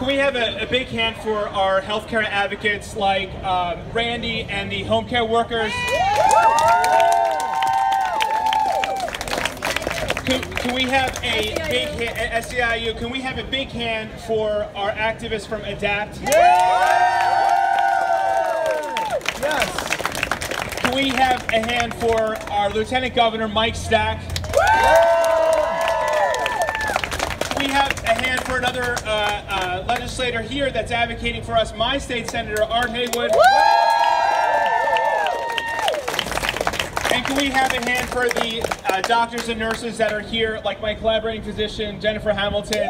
Can we have a big hand for our healthcare advocates like Randy and the home care workers? Can we have a big hand, SEIU, can we have a big hand for our activists from ADAPT? Yes. Can we have a hand for our Lieutenant Governor, Mike Stack? Can we have a hand for another legislator here that's advocating for us, my state senator, Art Haywood? And can we have a hand for the doctors and nurses that are here, like my collaborating physician, Jennifer Hamilton?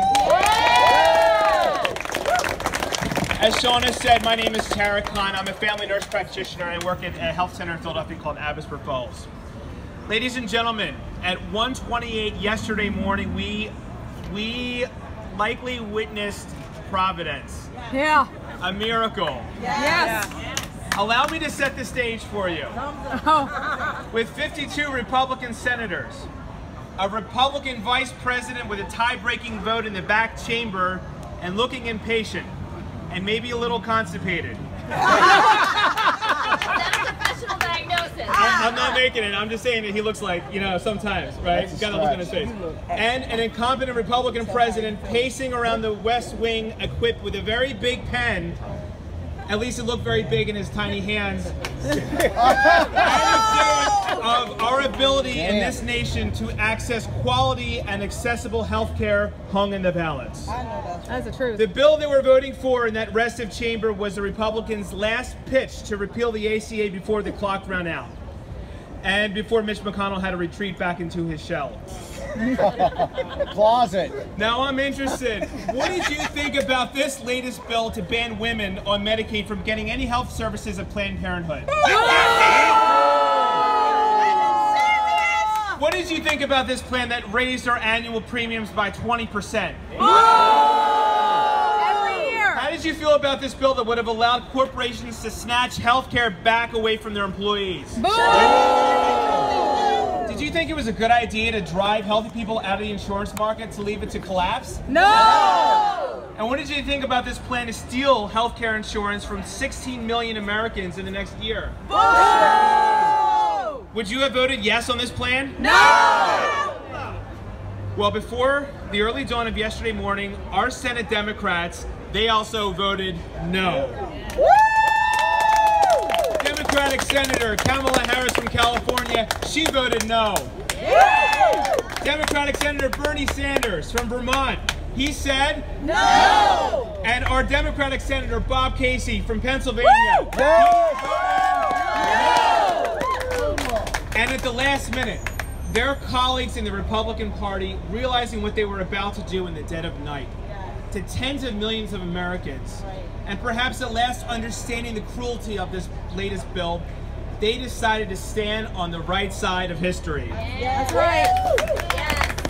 As Shauna said, my name is Tarik S. I'm a family nurse practitioner. I work at a health center in Philadelphia called Abbotsford Falls. Ladies and gentlemen, at 1:28 yesterday morning, we likely witnessed Providence. Yeah. A miracle. Yes. Allow me to set the stage for you. With 52 Republican senators, a Republican vice president with a tie-breaking vote in the back chamber, and looking impatient, and maybe a little constipated. That's a professional diagnosis. I'm not making it. I'm just saying that he looks like, you know, sometimes, right? He's got a look on his face. And an incompetent Republican president pacing around the West Wing equipped with a very big pen. At least it looked very big in his tiny hands. Of our ability in this nation to access quality and accessible health care hung in the balance. That's the truth. The bill they were voting for in that restive chamber was the Republicans' last pitch to repeal the ACA before the clock ran out, and before Mitch McConnell had to retreat back into his shell. Closet. Now I'm interested. What did you think about this latest bill to ban women on Medicaid from getting any health services at Planned Parenthood? What did you think about this plan that raised our annual premiums by 20%? Every year. How did you feel about this bill that would have allowed corporations to snatch health care back away from their employees? Did you think it was a good idea to drive healthy people out of the insurance market to leave it to collapse? No! And what did you think about this plan to steal health care insurance from 16 million Americans in the next year? Would you have voted yes on this plan? No! Well, before the early dawn of yesterday morning, our Senate Democrats, they also voted no. Democratic Senator Kamala Harris from California, she voted no. Democratic Senator Bernie Sanders from Vermont, he said no. And our Democratic Senator Bob Casey from Pennsylvania, and at the last minute, their colleagues in the Republican Party, realizing what they were about to do in the dead of night to tens of millions of Americans, and perhaps at last understanding the cruelty of this latest bill, they decided to stand on the right side of history. That's right.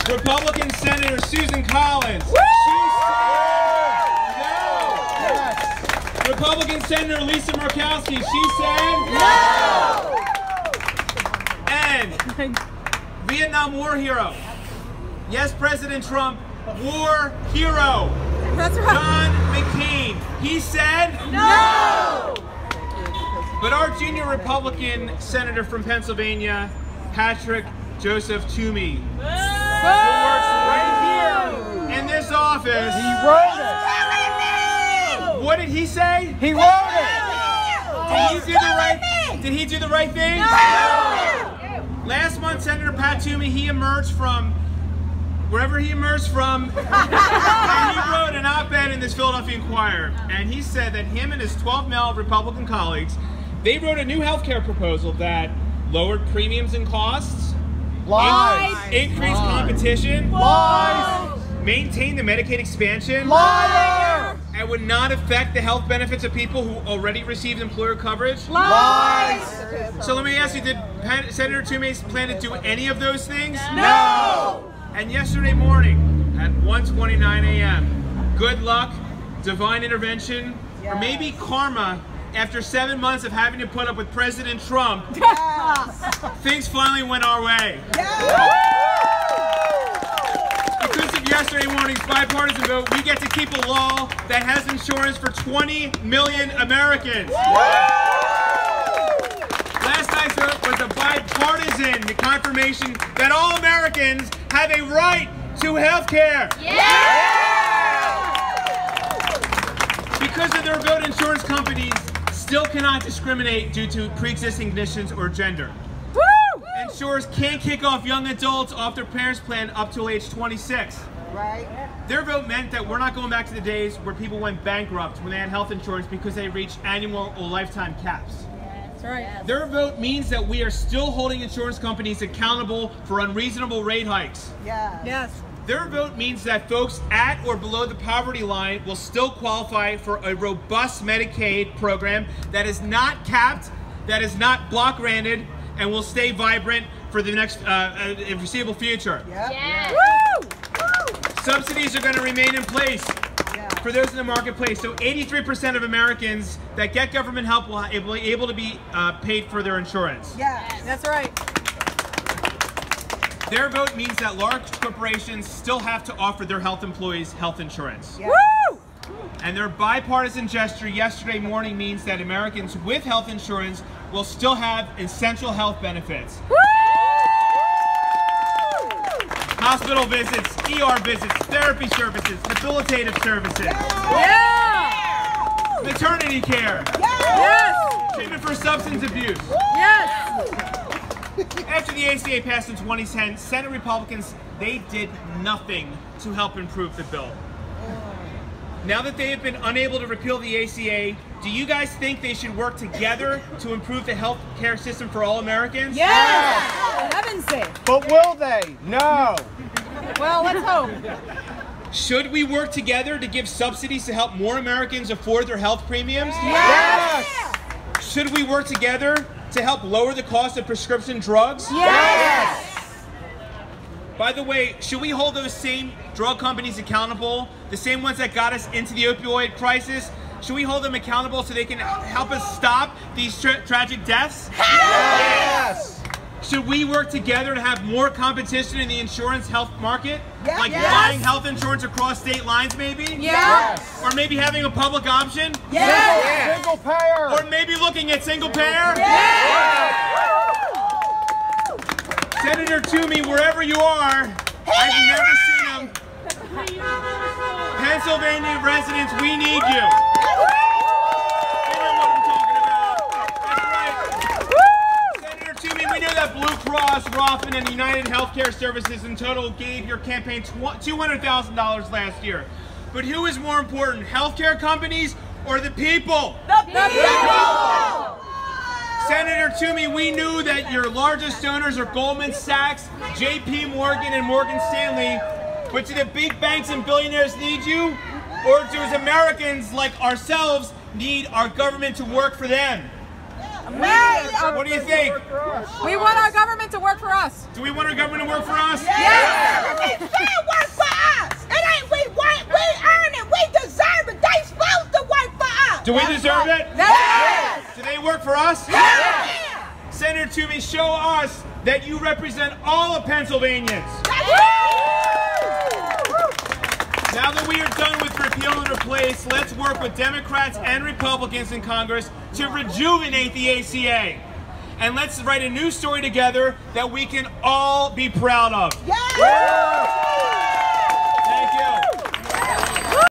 Republican Senator Susan Collins, she said no. Republican Senator Lisa Murkowski, she said no. And Vietnam War hero, yes, President Trump, war hero, That's right. John McCain, he said No! But our junior Republican senator from Pennsylvania, Tarik Joseph Toomey, who works right here in this office, He wrote it. what did he say? He wrote it. Did he do the right thing? No! Last month, Senator Pat Toomey, he emerged from wherever he emerged from, and he wrote an op-ed in this Philadelphia Inquirer, and he said that him and his 12 male Republican colleagues, they wrote a new health care proposal that lowered premiums and costs, Lies. increased competition, Lies. maintained the Medicaid expansion, Liar. and would not affect the health benefits of people who already received employer coverage. Lies. So let me ask you, did Senator Toomey plan to do any of those things? No. And yesterday morning at 1:29 a.m., good luck, divine intervention, or maybe karma, after 7 months of having to put up with President Trump, things finally went our way. Because of yesterday morning's bipartisan vote, we get to keep a law that has insurance for 20 million Americans. Last night's vote was a bipartisan confirmation that all Americans have a right to health care. Because of their vote, insurance companies still cannot discriminate due to pre-existing conditions or gender. Insurers can't kick off young adults off their parents' plan up to age 26. Right. Their vote meant that we're not going back to the days where people went bankrupt when they had health insurance because they reached annual or lifetime caps. That's right. Their vote means that we are still holding insurance companies accountable for unreasonable rate hikes. Yes. Their vote means that folks at or below the poverty line will still qualify for a robust Medicaid program that is not capped, that is not block-granted, and will stay vibrant for the next foreseeable future. Yes. Subsidies are going to remain in place for those in the marketplace. So 83% of Americans that get government help will be able to be paid for their insurance. That's right. Their vote means that large corporations still have to offer their health employees health insurance. And their bipartisan gesture yesterday morning means that Americans with health insurance will still have essential health benefits. Hospital visits, ER visits, therapy services, rehabilitative services. Maternity care. Treatment for substance abuse. After the ACA passed in 2010, Senate Republicans, they did nothing to help improve the bill. Now that they have been unable to repeal the ACA, do you guys think they should work together to improve the health care system for all Americans? For heaven's sake. But will they? No. Well, let's hope. Should we work together to give subsidies to help more Americans afford their health premiums? Yes. Should we work together to help lower the cost of prescription drugs? Yes. By the way, should we hold those same drug companies accountable, the same ones that got us into the opioid crisis? Should we hold them accountable so they can help us stop these tragic deaths? Yes. Should we work together to have more competition in the insurance health market? Like buying health insurance across state lines maybe? Or maybe having a public option? Single payer. Or maybe looking at single payer? Senator Toomey, wherever you are, I've never seen him. Pennsylvania residents, we need you. You know what I'm talking about. That's right. Senator Toomey, we know that Blue Cross, Rothman, and United Healthcare Services in total gave your campaign $200,000 last year. But who is more important, healthcare companies or the people? The people! Senator Toomey, we knew that your largest donors are Goldman Sachs, JP Morgan, and Morgan Stanley, but do the big banks and billionaires need you? Or does Americans like ourselves need our government to work for them? What do you think? We want our government to work for us. Do we want our government to work for us? It should work for us. It ain't we want, we earn it, we deserve it. They supposed to work for us. Do we deserve it? Yes. Do they work for us? Senator Toomey, show us that you represent all of Pennsylvanians. Now that we are done with repeal and replace, let's work with Democrats and Republicans in Congress to rejuvenate the ACA. And let's write a new story together that we can all be proud of.